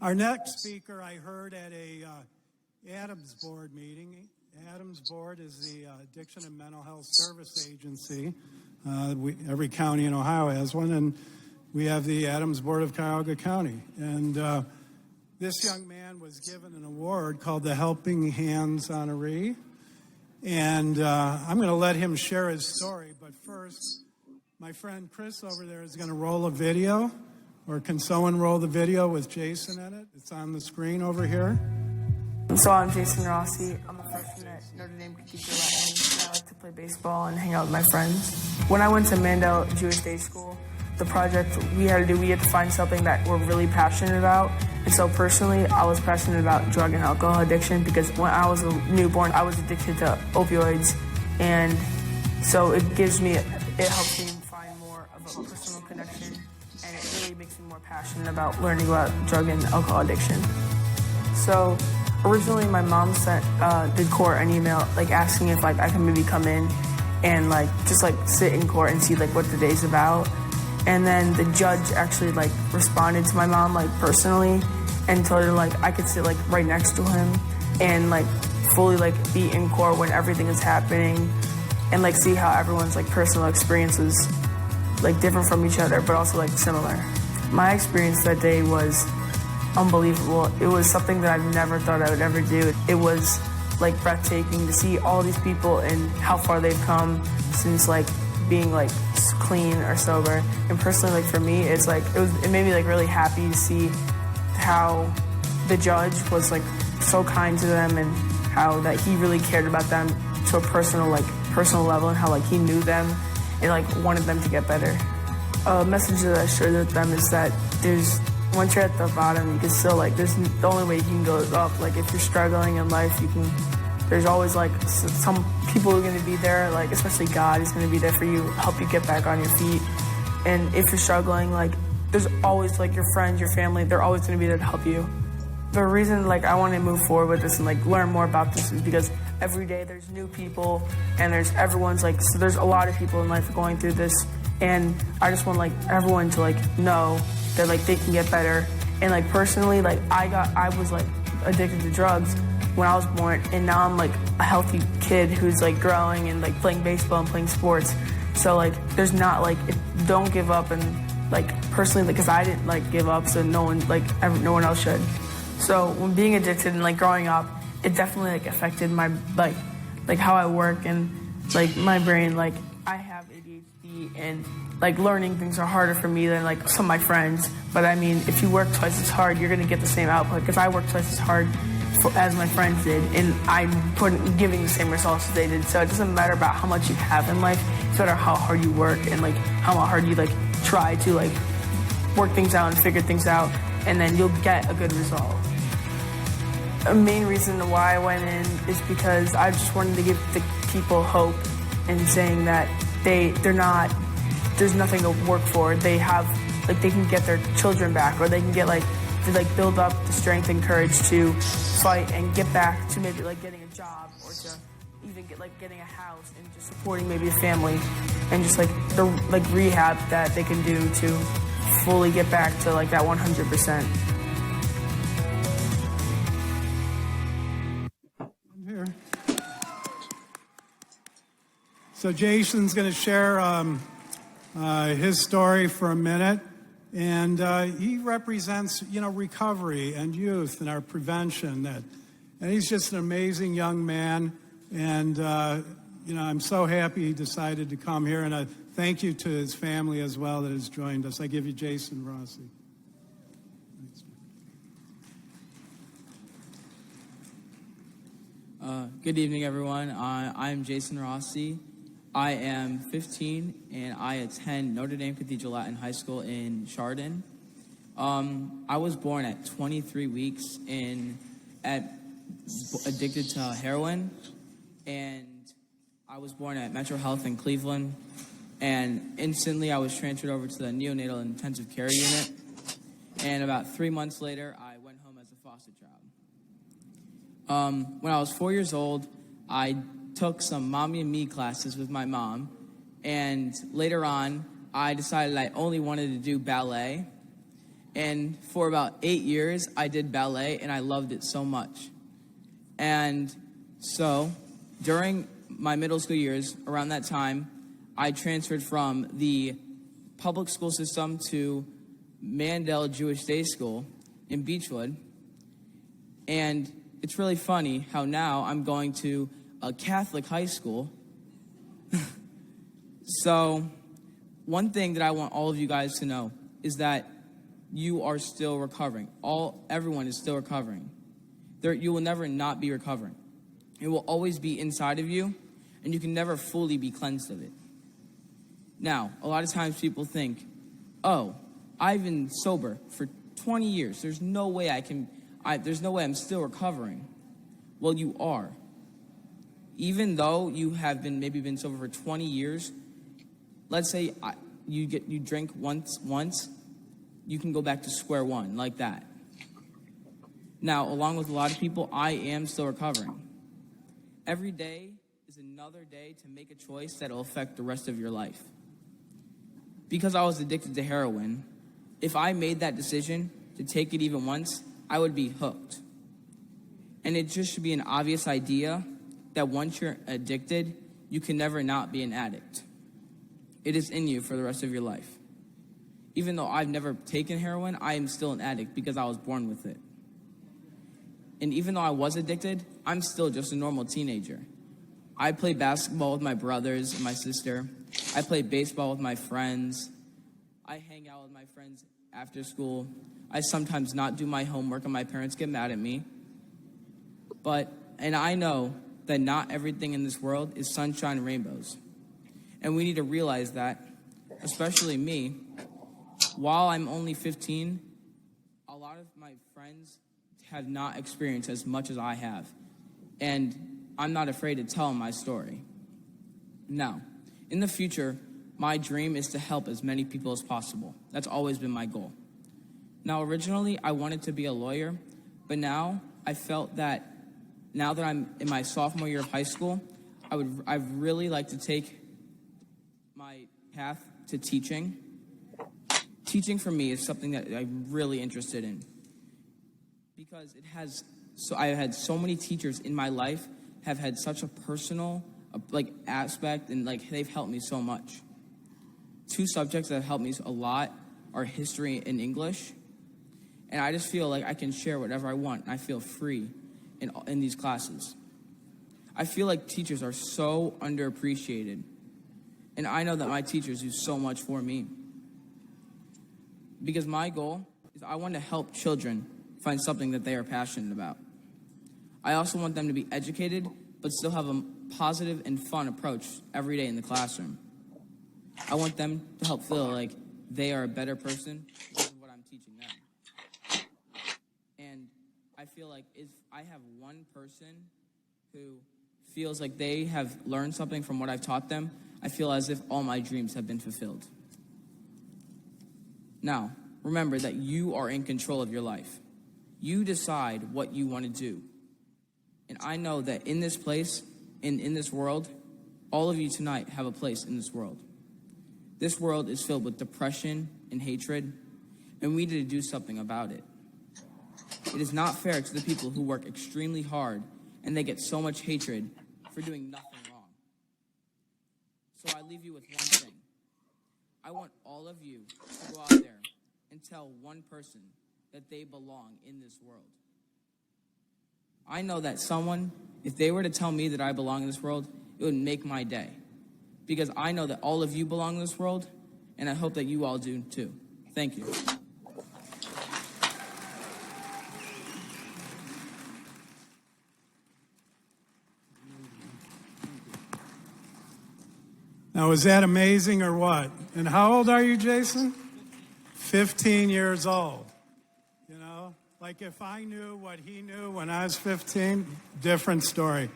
Our next speaker I heard at a ADAMHS Board meeting. ADAMHS Board is the Addiction and Mental Health Service Agency. Every county in Ohio has one, and we have the ADAMHS Board of Cuyahoga County. And this young man was given an award called the Helping Hands Honoree. And I'm going to let him share his story, but first, my friend Chris over there is going to roll a video. Or can someone roll the video with Jason in it? It's on the screen over here. So I'm Jason Rossi. I'm a freshman at Notre Dame Cathedral, and I like to play baseball and hang out with my friends. When I went to Mandel Jewish Day School, the project we had to find something that we're really passionate about. And so personally, I was passionate about drug and alcohol addiction because when I was a newborn, I was addicted to opioids. And so it helps me find more of a personal connection. And it really makes me more passionate about learning about drug and alcohol addiction. So originally my mom did court an email asking if I can maybe come in and just sit in court and see what the day's about. And then the judge actually responded to my mom personally and told her I could sit right next to him and fully be in court when everything is happening and see how everyone's personal experiences different from each other, but also similar. My experience that day was unbelievable. It was something that I've never thought I would ever do. It was breathtaking to see all these people and how far they've come since being clean or sober. And personally, for me, it made me really happy to see how the judge was so kind to them and how that he really cared about them to a personal level and how he knew them and wanted them to get better. A message that I shared with them is that once you're at the bottom, you can still there's the only way you can go up. If you're struggling in life, there's always some people who are going to be there, especially God is going to be there for you, help you get back on your feet. And if you're struggling, there's always your friends, your family, they're always going to be there to help you. The reason I want to move forward with this and learn more about this is because every day there's new people and there's so there's a lot of people in life going through this, and I just want everyone to know that they can get better. And personally, I was addicted to drugs when I was born, and now I'm a healthy kid who's growing and playing baseball and playing sports. So there's not don't give up. And personally, because I didn't give up, so no one else should. So when being addicted and growing up, it definitely affected my how I work and my brain. I have ADHD, and learning things are harder for me than some of my friends. But I mean, if you work twice as hard, you're gonna get the same output. Because I work twice as hard as my friends did, and I'm giving the same results as they did. So it doesn't matter about how much you have in life. It's matter how hard you work and how hard you try to work things out and figure things out, and then you'll get a good result. A main reason why I went in is because I just wanted to give the people hope and saying that there's nothing to work for. They have they can get their children back, or they can get to build up the strength and courage to fight and get back to maybe getting a job, or to even get getting a house and just supporting maybe a family, and just the rehab that they can do to fully get back to that 100%. I'm here. So Jason's going to share his story for a minute. And he represents, recovery and youth and our prevention. And he's just an amazing young man. And, I'm so happy he decided to come here. And I thank you to his family as well that has joined us. I give you Jason Rossi. Good evening, everyone. I'm Jason Rossi. I am 15, and I attend Notre Dame Cathedral Latin High School in Chardon. I was born at 23 weeks addicted to heroin, and I was born at Metro Health in Cleveland, and instantly I was transferred over to the neonatal intensive care unit, and about 3 months later, I went home as a foster child. When I was 4 years old, I took some mommy and me classes with my mom, and later on I decided I only wanted to do ballet, And for about 8 years, I did ballet, and I loved it so much. And so during my middle school years, around that time, I transferred from the public school system to Mandel Jewish Day School in Beechwood. And it's really funny how now I'm going to a Catholic high school. So one thing that I want all of you guys to know is that you are still recovering. Everyone is still recovering. You will never not be recovering. It will always be inside of you, and you can never fully be cleansed of it. Now, a lot of times people think, oh, I've been sober for 20 years. There's no way I'm still recovering. Well, you are. Even though you have maybe been sober for 20 years, let's say you drink once, you can go back to square one like that. Now, along with a lot of people, I am still recovering. Every day is another day to make a choice that will affect the rest of your life. Because I was addicted to heroin, if I made that decision to take it even once, I would be hooked. And it just should be an obvious idea that once you're addicted, you can never not be an addict. It is in you for the rest of your life. Even though I've never taken heroin, I am still an addict because I was born with it. And even though I was addicted, I'm still just a normal teenager. I play basketball with my brothers and my sister. I play baseball with my friends. I hang out with my friends after school. I sometimes not do my homework and my parents get mad at me. And I know that not everything in this world is sunshine and rainbows. And we need to realize that, especially me, while I'm only 15, a lot of my friends have not experienced as much as I have. And I'm not afraid to tell them my story. Now, in the future, my dream is to help as many people as possible. That's always been my goal. Now, originally, I wanted to be a lawyer, but now I felt that now that I'm in my sophomore year of high school, I'd really like to take my path to teaching. Teaching for me is something that I'm really interested in because I've had so many teachers in my life have had such a personal aspect, and they've helped me so much. Two subjects that have helped me a lot are history and English, and I just feel like I can share whatever I want, and I feel free in these classes. I feel like teachers are so underappreciated, and I know that my teachers do so much for me. Because my goal is I want to help children find something that they are passionate about. I also want them to be educated, but still have a positive and fun approach every day in the classroom. I want them to help feel like they are a better person because of what I'm teaching them. And I feel like if I have one person who feels like they have learned something from what I've taught them, I feel as if all my dreams have been fulfilled. Now, remember that you are in control of your life. You decide what you want to do. And I know that in this place, in this world, all of you tonight have a place in this world. This world is filled with depression and hatred, and we need to do something about it. It is not fair to the people who work extremely hard and they get so much hatred for doing nothing wrong. So I leave you with one thing. I want all of you to go out there and tell one person that they belong in this world. I know that someone, if they were to tell me that I belong in this world, it would make my day. Because I know that all of you belong in this world, and I hope that you all do too. Thank you. Now, is that amazing or what? And how old are you, Jason? 15 years old. You know, like if I knew what he knew when I was 15, different story.